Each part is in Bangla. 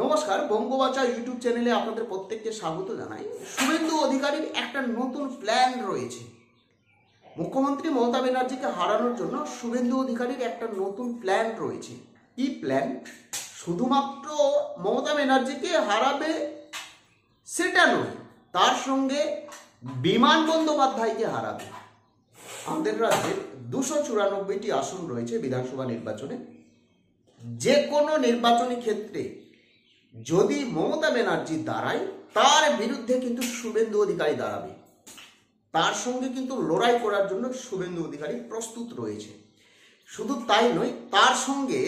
নমস্কার, বঙ্গবাচা ইউটিউব চ্যানেলে আপনাদের প্রত্যেককে স্বাগত জানাই। শুভেন্দু অধিকারীর একটা নতুন প্ল্যান রয়েছে। মুখ্যমন্ত্রী মমতা ব্যানার্জিকে হারানোর জন্য শুভেন্দু অধিকারীর একটা নতুন প্ল্যান রয়েছে। কি প্ল্যান? শুধুমাত্র মমতা ব্যানার্জিকে হারাবে সেটা নয়, তার সঙ্গে বিমান বন্দ্যোপাধ্যায়কে হারাবে। আমাদের রাজ্যে 294টি আসন রয়েছে বিধানসভা নির্বাচনে। যে কোনো নির্বাচনী ক্ষেত্রে যদি মমতা ব্যানার্জি দাঁড়ায়, তার বিরুদ্ধে কিন্তু শুভেন্দু অধিকারী দাঁড়াবে। তার সঙ্গে কিন্তু লড়াই করার জন্য শুভেন্দু অধিকারী প্রস্তুত রয়েছে। শুধু তাই নয়, তার সঙ্গে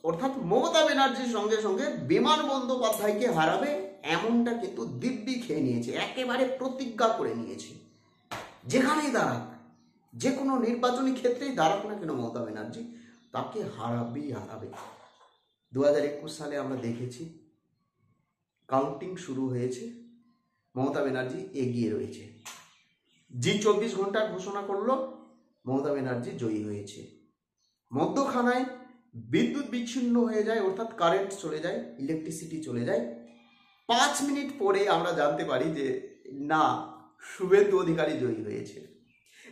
অর্থাৎ মমতা ব্যানার্জির সঙ্গে সঙ্গে বিমান বন্দ্যোপাধ্যায়কে হারাবে, এমনটা কিন্তু দিব্যি খেয়ে নিয়েছে, একেবারে প্রতিজ্ঞা করে নিয়েছে। যেখানেই দাঁড়াক, যে কোনো নির্বাচনী ক্ষেত্রেই দাঁড়াক না কেন মমতা ব্যানার্জি, তাকে হারাবেই হারাবে। 2021 সালে আমরা দেখেছি কাউন্টিং শুরু হয়েছে, মমতা ব্যানার্জি এগিয়ে রয়েছে। জি 24 ঘন্টার ঘোষণা করলো, মমতা ব্যানার্জি জয়ী হয়েছে। মধ্যখানায় বিদ্যুৎ বিচ্ছিন্ন হয়ে যায়, অর্থাৎ কারেন্ট চলে যায়, ইলেকট্রিসিটি চলে যায়। 5 মিনিট পরে আমরা জানতে পারি যে না, শুভেন্দু অধিকারী জয়ী হয়েছে।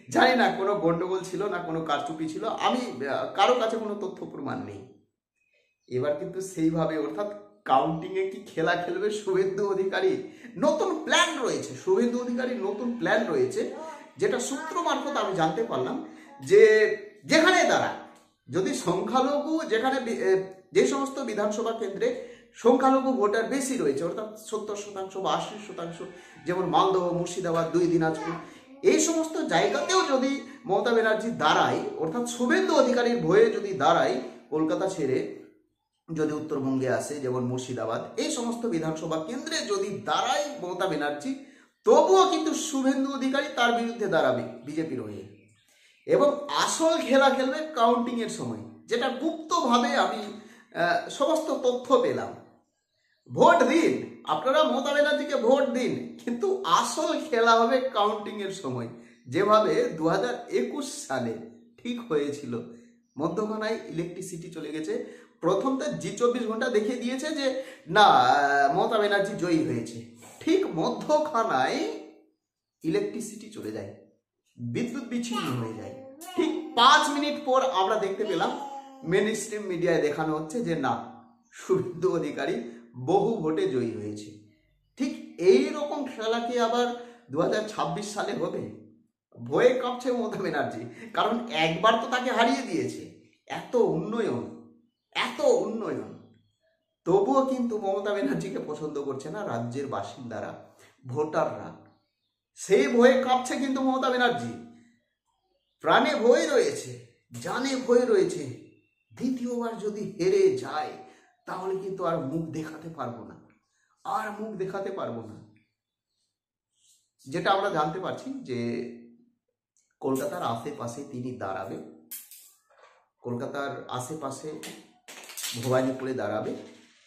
জানি না কোনো গন্ডগোল ছিল না কোনো কারচুপি ছিল, আমি কারো কাছে কোনো তথ্য প্রমাণ নেই। এবার কিন্তু সেইভাবে অর্থাৎ কাউন্টিংয়ে কি খেলা খেলবে শুভেন্দু অধিকারী? নতুন প্ল্যান রয়েছে, শুভেন্দু অধিকারীর নতুন প্ল্যান রয়েছে, যেটা সূত্র মারফত আমি জানতে পারলাম যে যেখানে দাঁড়া, যদি সংখ্যালঘু, যেখানে যে সমস্ত বিধানসভা কেন্দ্রে সংখ্যালঘু ভোটার বেশি রয়েছে, অর্থাৎ 70% বা 80%, যেমন মালদহ, মুর্শিদাবাদ, 2 দিনাজপুর, এই সমস্ত জায়গাতেও যদি মমতা ব্যানার্জি দাঁড়ায়, অর্থাৎ শুভেন্দু অধিকারীর ভয়ে যদি দাঁড়ায়, কলকাতা ছেড়ে যদি উত্তরবঙ্গে আসে, যেমন মুর্শিদাবাদ, এই সমস্ত বিধানসভা কেন্দ্রে যদি দাঁড়ায় মমতা ব্যানার্জি, তবুও কিন্তু শুভেন্দু অধিকারী তার বিরুদ্ধে দাঁড়াবে বিজেপির হয়ে। এবং আসল খেলা খেলবে কাউন্টিং এর সময়, যেটা গুপ্তভাবে আমি সমস্ত তথ্য পেলাম। ভোট দিন, আপনারা মমতা ব্যানার্জিকে ভোট দিন, কিন্তু আসল খেলা হবে কাউন্টিং এর সময়। যেভাবে 2021 সালে ঠিক হয়েছিল, মধ্যখানায় ইলেকট্রিসিটি চলে গেছে। প্রথম তো জি 24 ঘন্টা দেখিয়ে দিয়েছে যে না, মমতা ব্যানার্জি জয়ী হয়েছে। ঠিক মধ্যখানায় ইলেকট্রিসিটি চলে যায়, বিদ্যুৎ বিচ্ছিন্ন হয়ে যায়। ঠিক 5 মিনিট পর আমরা দেখতে পেলাম মেন স্ট্রিম মিডিয়ায় দেখানো হচ্ছে যে না, শুভেন্দু অধিকারী বহু ভোটে জয়ী হয়েছে। ঠিক এই রকম খেলা কি আবার 2026 সালে হবে? ভয়ে কাঁপছে মমতা ব্যানার্জি, কারণ একবার তো তাকে হারিয়ে দিয়েছে। এত উন্নয়ন, এত উন্নয়ন, তবুও কিন্তু মমতা ব্যানার্জিকে পছন্দ করছে না রাজ্যের বাসিন্দারা, ভোটাররা। সেই ভয়ে কাঁপছে কিন্তু মমতা ব্যানার্জি, প্রাণে ভয় রয়েছে, জানে ভয় রয়েছে। দ্বিতীয়বার যদি হেরে যায়, তাহলে কিন্তু আর মুখ দেখাতে পারবো না, আর মুখ দেখাতে পারবো না। যেটা আমরা জানতে পারছি যে কলকাতার আশেপাশে তিনি দাঁড়াবে, কলকাতার আশেপাশে ভবানীপুরে দাঁড়াবে,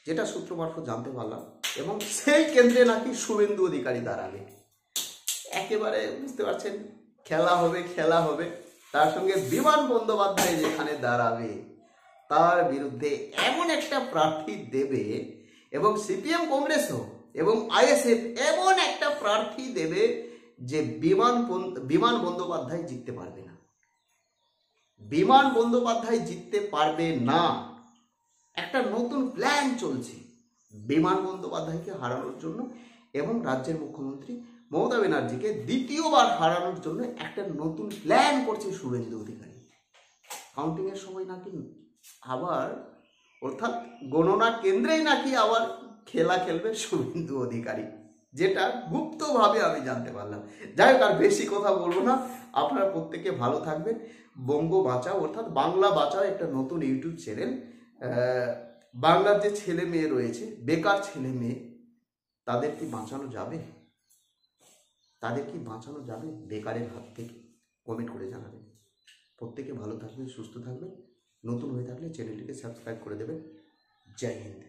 যেটা সূত্র মারফত জানতে পারলাম। এবং সেই কেন্দ্রে নাকি শুভেন্দু অধিকারী দাঁড়াবে। একেবারে বুঝতে পারছেন, খেলা হবে, খেলা হবে। তার সঙ্গে বিমান বন্দ্যোপাধ্যায় যেখানে দাঁড়াবে, তার বিরুদ্ধে এমন একটা প্রার্থী দেবে, এবং সিপিএম কংগ্রেসও এবং আইএসএফ এমন একটা প্রার্থী দেবে যে বিমান বন্দ্যোপাধ্যায় জিততে পারবে না। বিমান বন্দ্যোপাধ্যায় জিততে পারবে না। একটা নতুন প্ল্যান চলছে বিমান বন্দ্যোপাধ্যায়কে হারানোর জন্য, এবং রাজ্যের মুখ্যমন্ত্রী মমতা ব্যানার্জিকে দ্বিতীয়বার হারানোর জন্য একটা নতুন প্ল্যান করছে শুভেন্দু অধিকারী। কাউন্টিং এর সময় নাকি আবার, অর্থাৎ গণনা কেন্দ্রেই নাকি আবার খেলা খেলবে শুভেন্দু অধিকারী, যেটা গুপ্তভাবে আমি জানতে পারলাম। যাই হোক, আর বেশি কথা বলবো না। আপনারা প্রত্যেকে ভালো থাকবেন। বঙ্গ বাঁচাও, অর্থাৎ বাংলা বাঁচাও একটা নতুন ইউটিউব চ্যানেল। বাংলার যে ছেলে মেয়ে রয়েছে, বেকার ছেলে মেয়ে, তাদের কি বাঁচানো যাবে? তাদের কি বাঁচানো যাবে বেকারের হাত থেকে? কমেন্ট করে জানাবেন। প্রত্যেকে ভালো থাকবেন, সুস্থ থাকবেন। নতুন হয়ে থাকলে চ্যানেলটিকে সাবস্ক্রাইব করে দেবেন। জয় হিন্দ।